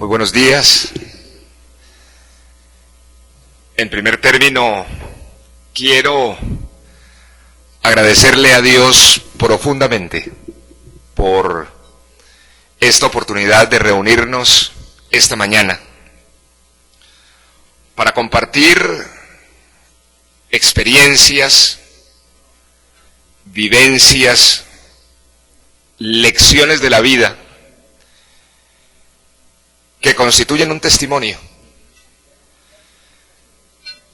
Muy buenos días. En primer término, quiero agradecerle a Dios profundamente por esta oportunidad de reunirnos esta mañana para compartir experiencias, vivencias, lecciones de la vida que constituyen un testimonio.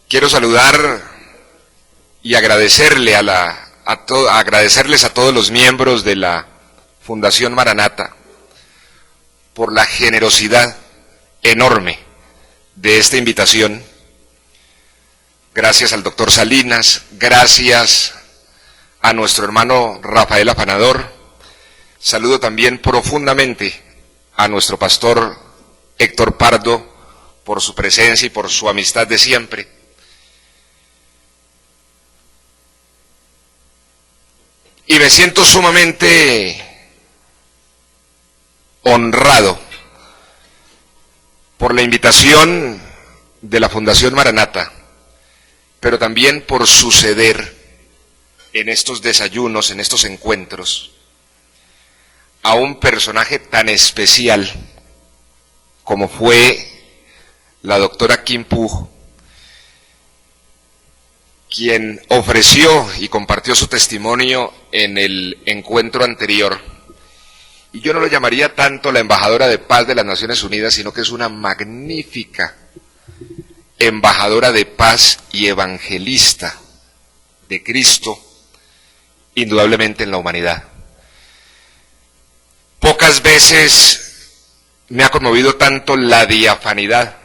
Quiero saludar y agradecerles a todos los miembros de la Fundación Maranata por la generosidad enorme de esta invitación. Gracias al doctor Salinas, gracias a nuestro hermano Rafael Afanador. Saludo también profundamente a nuestro pastor Héctor Pardo por su presencia y por su amistad de siempre. Y me siento sumamente honrado por la invitación de la Fundación Maranata, pero también por suceder en estos desayunos, en estos encuentros, a un personaje tan especial como fue la doctora Kim Pugh, quien ofreció y compartió su testimonio en el encuentro anterior. Y yo no lo llamaría tanto la embajadora de paz de las Naciones Unidas, sino que es una magnífica embajadora de paz y evangelista de Cristo, indudablemente en la humanidad. Pocas veces me ha conmovido tanto la diafanidad,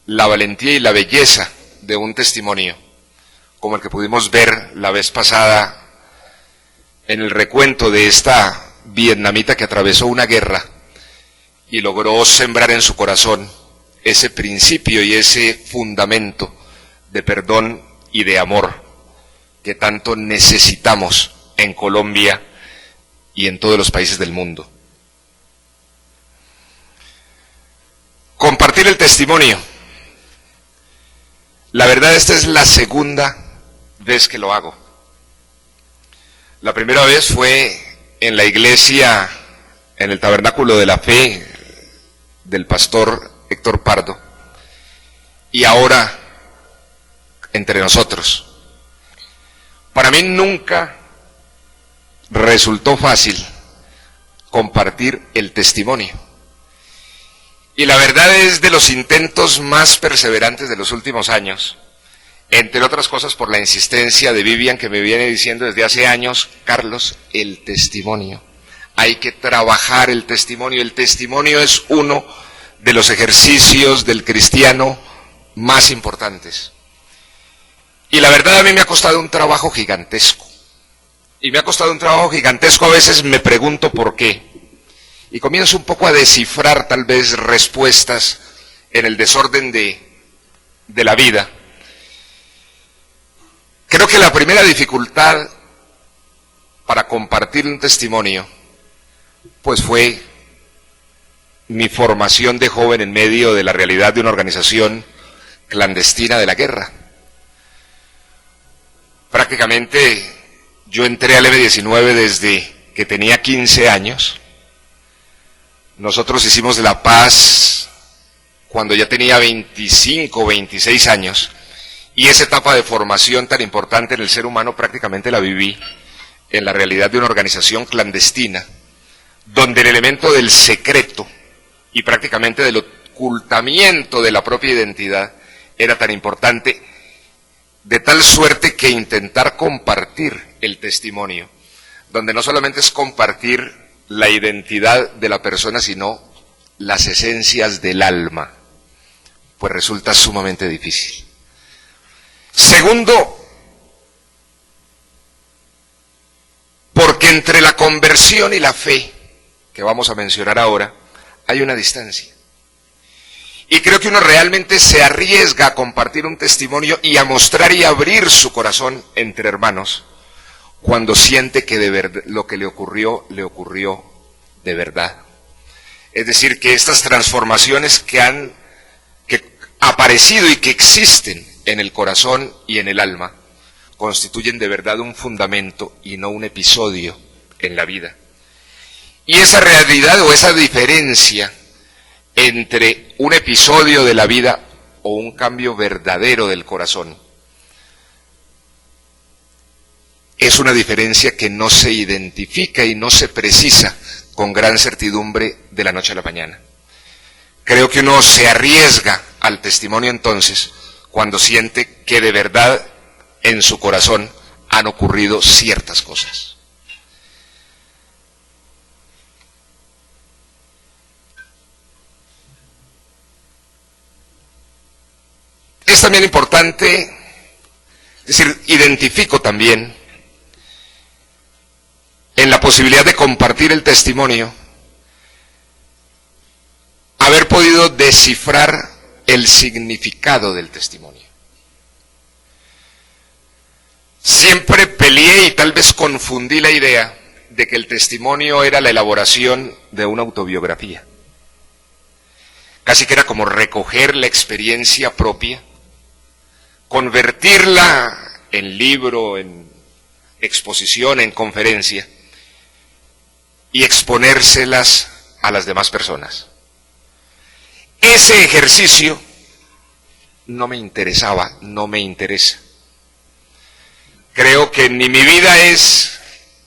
la valentía y la belleza de un testimonio como el que pudimos ver la vez pasada en el recuento de esta vietnamita que atravesó una guerra y logró sembrar en su corazón ese principio y ese fundamento de perdón y de amor que tanto necesitamos en Colombia y en todos los países del mundo. Compartir el testimonio. La verdad, esta es la segunda vez que lo hago. La primera vez fue en la iglesia, en el Tabernáculo de la Fe del pastor Héctor Pardo, y ahora entre nosotros. Para mí nunca resultó fácil compartir el testimonio. Y la verdad es de los intentos más perseverantes de los últimos años, entre otras cosas por la insistencia de Vivian, que me viene diciendo desde hace años: Carlos, el testimonio, hay que trabajar el testimonio. El testimonio es uno de los ejercicios del cristiano más importantes. Y la verdad, a mí me ha costado un trabajo gigantesco. Y me ha costado un trabajo gigantesco, a veces me pregunto por qué. Y comienzo un poco a descifrar tal vez respuestas en el desorden de la vida. Creo que la primera dificultad para compartir un testimonio, pues fue mi formación de joven en medio de la realidad de una organización clandestina de la guerra. Prácticamente yo entré al M-19 desde que tenía 15 años. Nosotros hicimos la paz cuando ya tenía 25 o 26 años, y esa etapa de formación tan importante en el ser humano prácticamente la viví en la realidad de una organización clandestina, donde el elemento del secreto y prácticamente del ocultamiento de la propia identidad era tan importante, de tal suerte que intentar compartir el testimonio, donde no solamente es compartir la identidad de la persona, sino las esencias del alma, pues resulta sumamente difícil. Segundo, porque entre la conversión y la fe, que vamos a mencionar ahora, hay una distancia. Y creo que uno realmente se arriesga a compartir un testimonio y a mostrar y abrir su corazón entre hermanos cuando siente que de verdad lo que le ocurrió de verdad. Es decir, que estas transformaciones que han aparecido y que existen en el corazón y en el alma constituyen de verdad un fundamento y no un episodio en la vida. Y esa realidad o esa diferencia entre un episodio de la vida o un cambio verdadero del corazón es una diferencia que no se identifica y no se precisa con gran certidumbre de la noche a la mañana. Creo que uno se arriesga al testimonio entonces cuando siente que de verdad en su corazón han ocurrido ciertas cosas. Es también importante, es decir, identifico también en la posibilidad de compartir el testimonio, haber podido descifrar el significado del testimonio. Siempre peleé y tal vez confundí la idea de que el testimonio era la elaboración de una autobiografía. Casi que era como recoger la experiencia propia, convertirla en libro, en exposición, en conferencia, y exponérselas a las demás personas. Ese ejercicio no me interesaba, no me interesa. Creo que ni mi vida es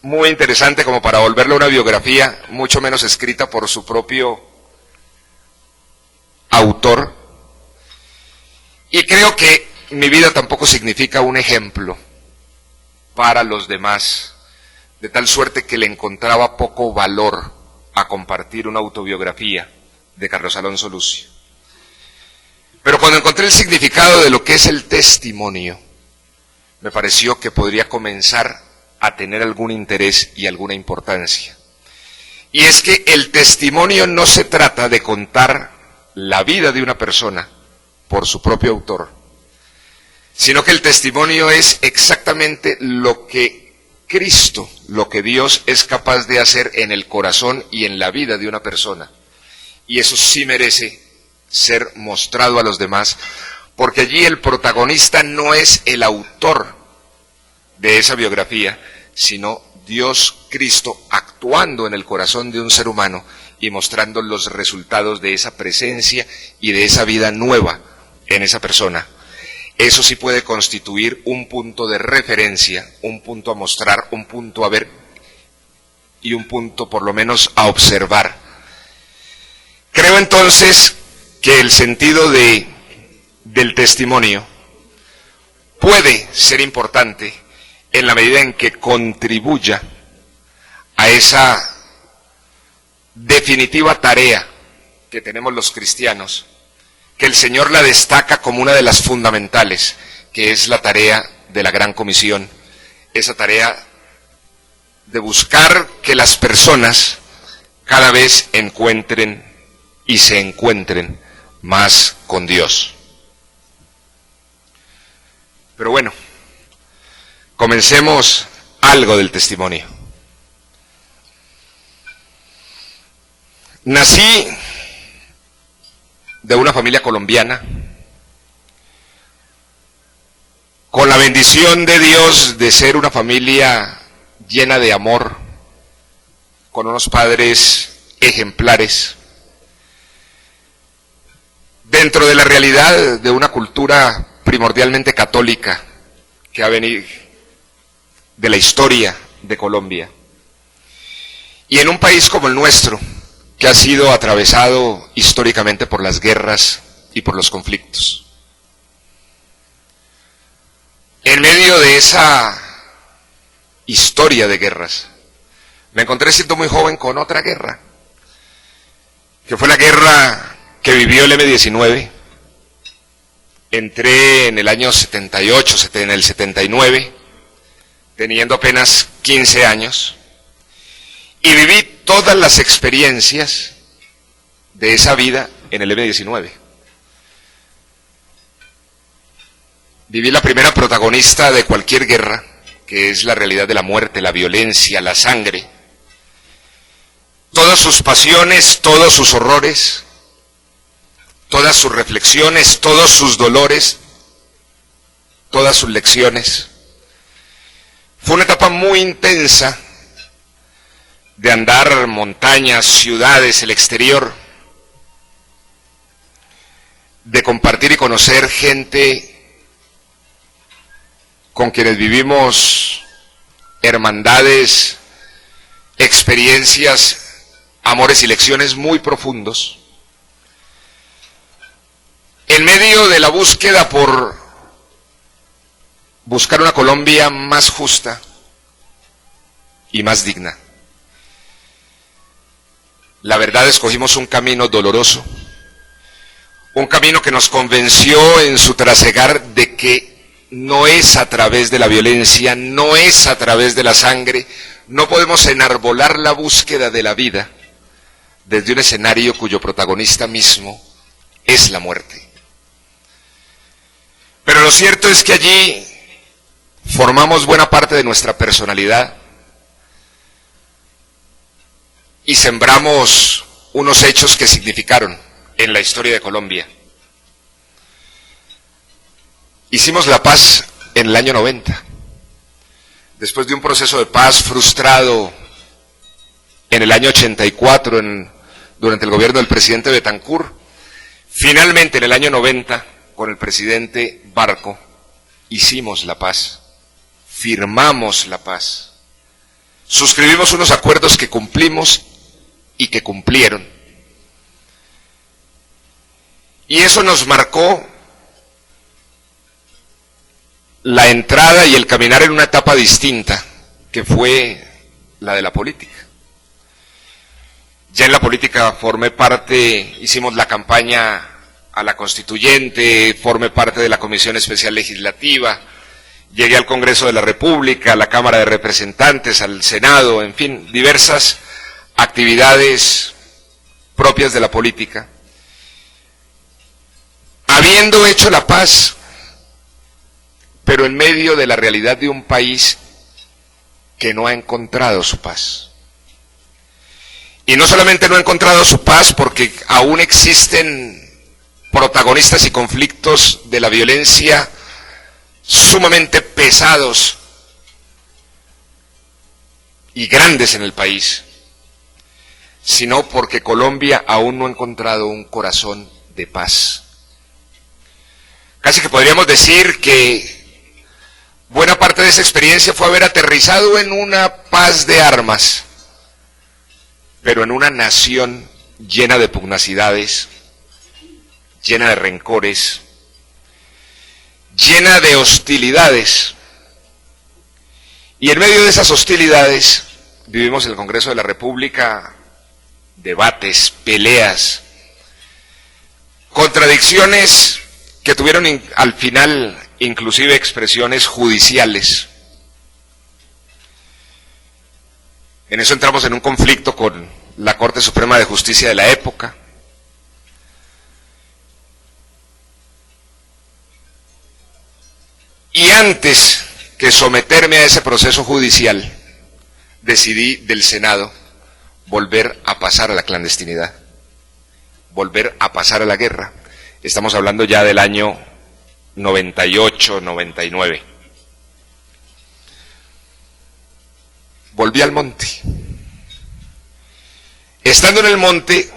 muy interesante como para volverla una biografía, mucho menos escrita por su propio autor. Y creo que mi vida tampoco significa un ejemplo para los demás, de tal suerte que le encontraba poco valor a compartir una autobiografía de Carlos Alonso Lucio. Pero cuando encontré el significado de lo que es el testimonio, me pareció que podría comenzar a tener algún interés y alguna importancia. Y es que el testimonio no se trata de contar la vida de una persona por su propio autor, sino que el testimonio es exactamente lo que Cristo, lo que Dios es capaz de hacer en el corazón y en la vida de una persona. Y eso sí merece ser mostrado a los demás, porque allí el protagonista no es el autor de esa biografía, sino Dios Cristo actuando en el corazón de un ser humano y mostrando los resultados de esa presencia y de esa vida nueva en esa persona. Eso sí puede constituir un punto de referencia, un punto a mostrar, un punto a ver y un punto por lo menos a observar. Creo entonces que el sentido del testimonio puede ser importante en la medida en que contribuya a esa definitiva tarea que tenemos los cristianos, que el Señor la destaca como una de las fundamentales, que es la tarea de la Gran Comisión, esa tarea de buscar que las personas cada vez encuentren y se encuentren más con Dios. Pero bueno, comencemos algo del testimonio. Nací de una familia colombiana, con la bendición de Dios de ser una familia llena de amor, con unos padres ejemplares, dentro de la realidad de una cultura primordialmente católica que ha venido de la historia de Colombia, y en un país como el nuestro, que ha sido atravesado históricamente por las guerras y por los conflictos. En medio de esa historia de guerras, me encontré siendo muy joven con otra guerra, que fue la guerra que vivió el M-19. Entré en el año 78, en el 79, teniendo apenas 15 años, y viví todas las experiencias de esa vida en el M-19. Viví la primera protagonista de cualquier guerra, que es la realidad de la muerte, la violencia, la sangre. todas sus pasiones, todos sus horrores, todas sus reflexiones, todos sus dolores, todas sus lecciones. Fue una etapa muy intensa de andar montañas, ciudades, el exterior, de compartir y conocer gente con quienes vivimos hermandades, experiencias, amores y lecciones muy profundos. En medio de la búsqueda por buscar una Colombia más justa y más digna, la verdad escogimos un camino doloroso, un camino que nos convenció en su trasegar de que no es a través de la violencia, no es a través de la sangre, no podemos enarbolar la búsqueda de la vida desde un escenario cuyo protagonista mismo es la muerte. Pero lo cierto es que allí formamos buena parte de nuestra personalidad y sembramos unos hechos que significaron en la historia de Colombia. Hicimos la paz en el año 90, después de un proceso de paz frustrado en el año 84 durante el gobierno del presidente Betancur. Finalmente en el año 90, con el presidente Barco, hicimos la paz, firmamos la paz, suscribimos unos acuerdos que cumplimos y que cumplieron. Y eso nos marcó la entrada y el caminar en una etapa distinta, que fue la de la política. Ya en la política formé parte, hicimos la campaña a la constituyente, formé parte de la Comisión Especial Legislativa, llegué al Congreso de la República, a la Cámara de Representantes, al Senado, en fin, diversas actividades propias de la política. Habiendo hecho la paz, pero en medio de la realidad de un país que no ha encontrado su paz. Y no solamente no ha encontrado su paz, porque aún existen protagonistas y conflictos de la violencia sumamente pesados y grandes en el país, sino porque Colombia aún no ha encontrado un corazón de paz. Casi que podríamos decir que buena parte de esa experiencia fue haber aterrizado en una paz de armas, pero en una nación llena de pugnacidades, llena de rencores, llena de hostilidades. Y en medio de esas hostilidades vivimos en el Congreso de la República debates, peleas, contradicciones que tuvieron al final inclusive expresiones judiciales. En eso entramos en un conflicto con la Corte Suprema de Justicia de la época. Y antes que someterme a ese proceso judicial, decidí del Senado volver a pasar a la clandestinidad, volver a pasar a la guerra. Estamos hablando ya del año 98, 99. Volví al monte. Estando en el monte,